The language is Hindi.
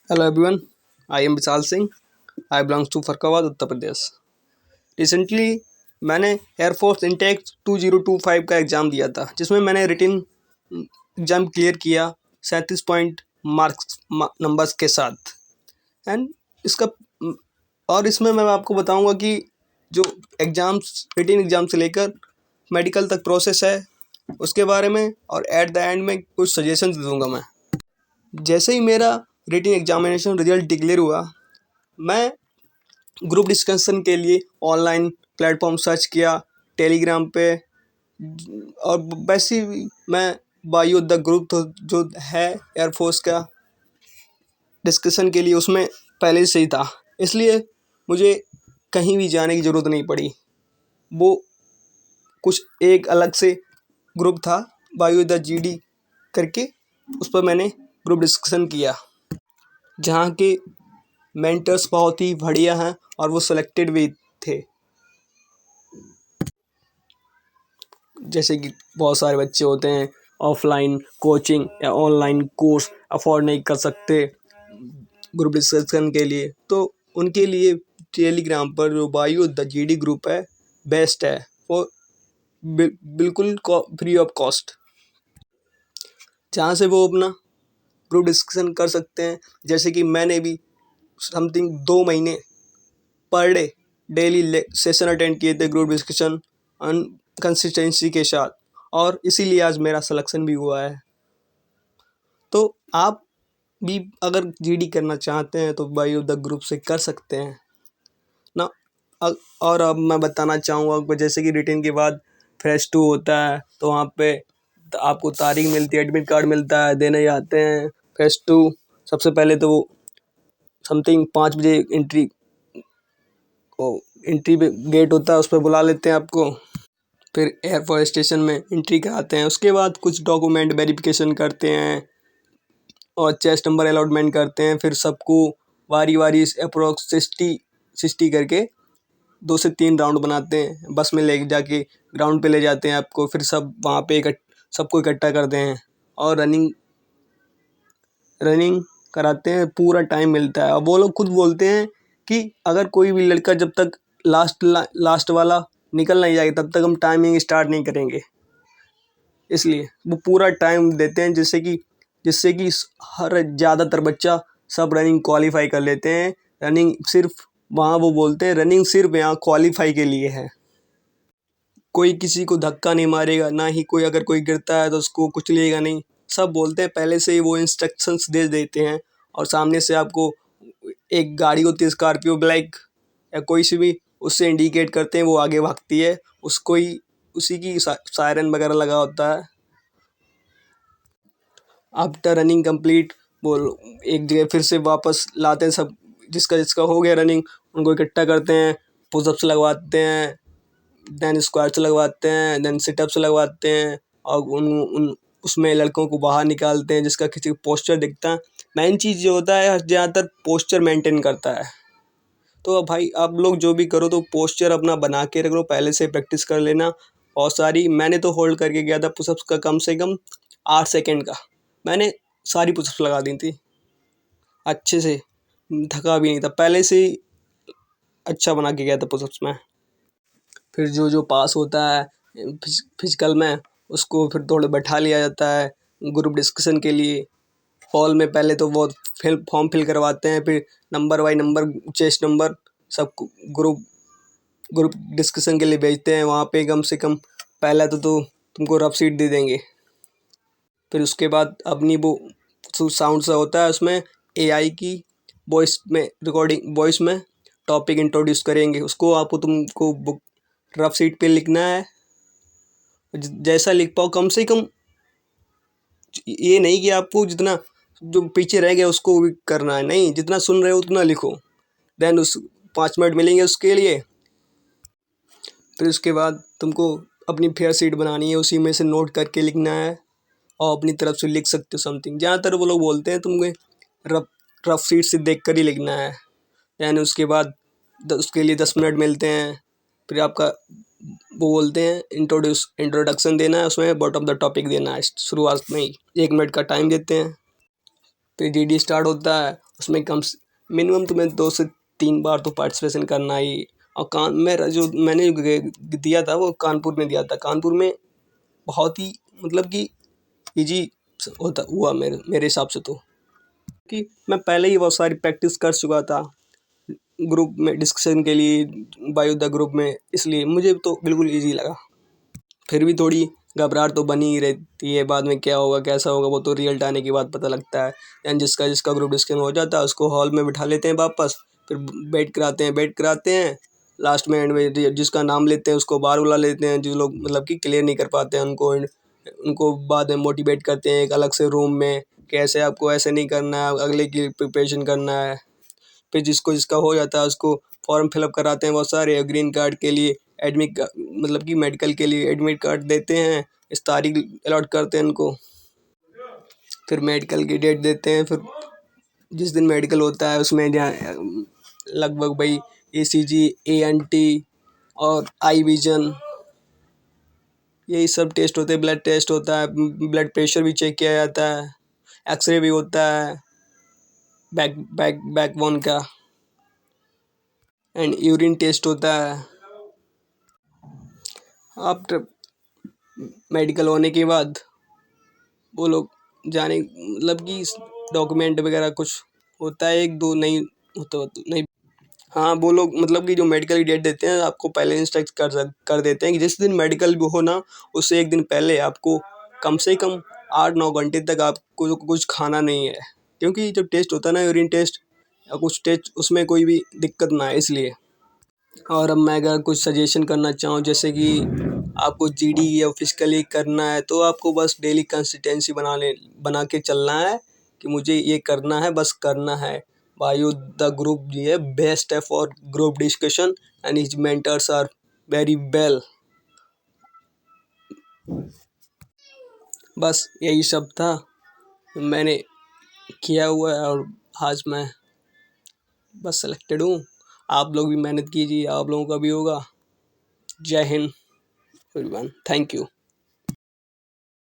Hello everyone, I am Vishal Singh. I belong to Farrukhabad Uttar Pradesh. Recently मैंने एयरफोर्स इंटेक 2025 का एग्ज़ाम दिया था, जिसमें मैंने रिटन एग्ज़ाम क्लियर किया 37 पॉइंट मार्क्स नंबर्स के साथ। एंड इसका और इसमें मैं आपको बताऊंगा कि जो एग्ज़ाम्स रिटन एग्ज़ाम से लेकर मेडिकल तक प्रोसेस है उसके बारे में, और एट द एंड में कुछ सजेशंस दूंगा मैं। जैसे ही मेरा रिटन एग्जामिनेशन रिजल्ट डिक्लेयर हुआ, मैं ग्रुप डिस्कशन के लिए ऑनलाइन प्लेटफॉर्म सर्च किया टेलीग्राम पे, और वैसे ही मैं वायु द ग्रुप तो जो है एयरफोर्स का डिस्कशन के लिए उसमें पहले से ही था, इसलिए मुझे कहीं भी जाने की ज़रूरत नहीं पड़ी। वो कुछ एक अलग से ग्रुप था वायु द जीडी करके, उस पर मैंने ग्रुप डिस्कशन किया, जहाँ के मेंटर्स बहुत ही बढ़िया हैं और वो सिलेक्टेड भी थे। जैसे कि बहुत सारे बच्चे होते हैं ऑफलाइन कोचिंग या ऑनलाइन कोर्स अफोर्ड नहीं कर सकते ग्रुप डिस्कशन के लिए, तो उनके लिए टेलीग्राम पर जो वायु द जीडी ग्रुप है बेस्ट है। वो बिल्कुल फ्री ऑफ कॉस्ट, जहाँ से वो अपना ग्रुप डिस्कशन कर सकते हैं। जैसे कि मैंने भी समथिंग 2 महीने per day daily session attend किए थे ग्रुप डिस्कशन कंसिस्टेंसी के साथ, और इसीलिए आज मेरा सिलेक्शन भी हुआ है। तो आप भी अगर जीडी करना चाहते हैं तो बायो द ग्रुप से कर सकते हैं ना। और अब मैं बताना चाहूँगा आपको, जैसे कि रिटन के बाद फेज 2 होता है, तो वहाँ पे आपको तारीख मिलती है, एडमिट कार्ड मिलता है, देने जाते हैं फेज 2। सबसे पहले तो वो समथिंग 5 बजे एंट्री पे गेट होता है, उस पर बुला लेते हैं आपको। फिर एयरफोर्स स्टेशन में एंट्री कराते हैं, उसके बाद कुछ डॉक्यूमेंट वेरिफिकेशन करते हैं और चेस्ट नंबर अलॉटमेंट करते हैं। फिर सबको वारी वारी अप्रोक्स 60 करके 2 से 3 राउंड बनाते हैं, बस में ले जाके ग्राउंड पे ले जाते हैं आपको। फिर सब वहाँ पे सबको इकट्ठा करते हैं और रनिंग कराते हैं, पूरा टाइम मिलता है। और वो लोग खुद बोलते हैं कि अगर कोई भी लड़का जब तक लास्ट वाला निकल नहीं जाएगा तब तक हम टाइमिंग स्टार्ट नहीं करेंगे। इसलिए वो पूरा टाइम देते हैं, जिससे कि हर ज़्यादातर बच्चा सब रनिंग क्वालिफाई कर लेते हैं। रनिंग सिर्फ वहाँ वो बोलते हैं रनिंग सिर्फ यहाँ क्वालिफाई के लिए है, कोई किसी को धक्का नहीं मारेगा, ना ही कोई अगर कोई गिरता है तो उसको कुचलेगा नहीं। सब बोलते हैं पहले से ही वो इंस्ट्रक्शंस दे देते हैं, और सामने से आपको एक गाड़ी होती है स्कॉर्पियो ब्लैक या कोई सी भी, उससे इंडिकेट करते हैं, वो आगे भागती है, उसको ही उसी की सायरन वगैरह लगा होता है। आफ्टर रनिंग कंप्लीट वो एक जगह फिर से वापस लाते हैं, सब जिसका जिसका हो गया रनिंग उनको इकट्ठा करते हैं, पुशअप्स लगवाते हैं, देन स्क्वाट्स लगवाते हैं, देन सिटअप्स लगवाते हैं, और उन उसमें लड़कों को बाहर निकालते हैं जिसका किसी को पोस्चर दिखता है। मेन चीज़ जो होता है ज़्यादातर पोस्चर मेंटेन करता है। तो अब भाई आप लोग जो भी करो तो पोस्चर अपना बना के रख लो, पहले से प्रैक्टिस कर लेना। और सारी मैंने तो होल्ड करके गया था पुशअप्स का, कम से कम 8 सेकेंड का मैंने सारी पुशअप्स लगा दी थी अच्छे से, थका भी नहीं था, पहले से ही अच्छा बना के गया था पुशअप्स में। फिर जो जो पास होता है फिजिकल में, उसको फिर थोड़ा बैठा लिया जाता है ग्रुप डिस्कशन के लिए। हॉल में पहले तो वो फॉर्म फिल करवाते हैं, फिर number by number chest number सब ग्रुप ग्रुप डिस्कशन के लिए भेजते हैं। वहाँ पे कम से कम पहला तो तुमको रफ सीट दे देंगे। फिर उसके बाद अपनी वो साउंड सा होता है, उसमें एआई की वॉइस में रिकॉर्डिंग वॉइस में टॉपिक इंट्रोड्यूस करेंगे, उसको आपको तुमको बुक रफ सीट पे लिखना है। जैसा लिख पाओ, कम से कम ये नहीं कि आपको जितना जो पीछे रह गया उसको भी करना है, नहीं, जितना सुन रहे हो उतना लिखो। देन उस 5 मिनट मिलेंगे उसके लिए। फिर उसके बाद तुमको अपनी फेयर सीट बनानी है, उसी में से नोट करके लिखना है, और अपनी तरफ से लिख सकते हो समथिंग। ज़्यादातर वो लोग बोलते हैं तुम्हें रफ सीट से देख कर ही लिखना है। यानी उसके बाद उसके लिए 10 मिनट मिलते हैं। फिर आपका वो बोलते हैं इंट्रोडक्शन देना है, उसमें बॉटम ऑफ द टॉपिक देना है शुरुआत में ही, 1 मिनट का टाइम देते हैं। फिर जीडी स्टार्ट होता है, उसमें कम मिनिमम तुम्हें 2 से 3 बार तो पार्टिसिपेशन करना ही। और मेरा जो मैंने दिया था वो कानपुर में दिया था। कानपुर में बहुत ही मतलब कि ईजी होता हुआ मेरे हिसाब से तो, कि मैं पहले ही बहुत सारी प्रैक्टिस कर चुका था ग्रुप में डिस्कशन के लिए, बायो द ग्रुप में, इसलिए मुझे तो बिल्कुल ईजी लगा। फिर भी थोड़ी घबराहट तो बनी ही रहती है, बाद में क्या होगा कैसा होगा वो तो रिजल्ट आने के बाद पता लगता है। एंड जिसका जिसका ग्रुप डिस्कशन हो जाता है उसको हॉल में बिठा लेते हैं वापस, फिर वेट कराते हैं। लास्ट में एंड में जिसका नाम लेते हैं उसको बाहर बुला लेते हैं, जो लोग मतलब कि क्लियर नहीं कर पाते हैं उनको बाद में मोटिवेट करते हैं एक अलग से रूम में, कैसे आपको ऐसे नहीं करना है, अगले की प्रिपरेशन करना है। फिर जिसको जिसका हो जाता है उसको फॉर्म फिलअप कराते हैं बहुत सारे, ग्रीन कार्ड के लिए एडमिट मतलब कि मेडिकल के लिए एडमिट कार्ड देते हैं, इस तारीख अलॉट करते हैं उनको। फिर मेडिकल की डेट देते हैं, फिर जिस दिन मेडिकल होता है उसमें लगभग भाई ECG, ANT और आई विजन, यही सब टेस्ट होते हैं। ब्लड टेस्ट होता है, ब्लड प्रेशर भी चेक किया जाता है, एक्सरे भी होता है बैकबोन का, एंड यूरिन टेस्ट होता है। आफ्टर मेडिकल होने के बाद वो लोग जाने मतलब कि डॉक्यूमेंट वगैरह कुछ होता है, 1-2 नहीं होता नहीं। हाँ, वो लोग मतलब कि जो मेडिकल की डेट देते हैं आपको पहले इंस्ट्रक्ट कर देते हैं कि जिस दिन मेडिकल हो ना, उससे 1 दिन पहले आपको कम से कम 8-9 घंटे तक आपको कुछ खाना नहीं है, क्योंकि जब टेस्ट होता है ना यूरिन टेस्ट या कुछ टेस्ट, उसमें कोई भी दिक्कत ना है इसलिए। और अब मैं अगर कुछ सजेशन करना चाहूँ, जैसे कि आपको जीडी या फिजिकली करना है तो आपको बस डेली कंसिस्टेंसी बना के चलना है कि मुझे ये करना है, बस करना है। बायो द ग्रुप ये बेस्ट है for group discussion and his mentors are very well. बस यही सब था मैंने किया हुआ है, और आज मैं बस सेलेक्टेड हूँ। आप लोग भी मेहनत कीजिए, आप लोगों का भी होगा। जय हिंद एवरीवन, थैंक यू।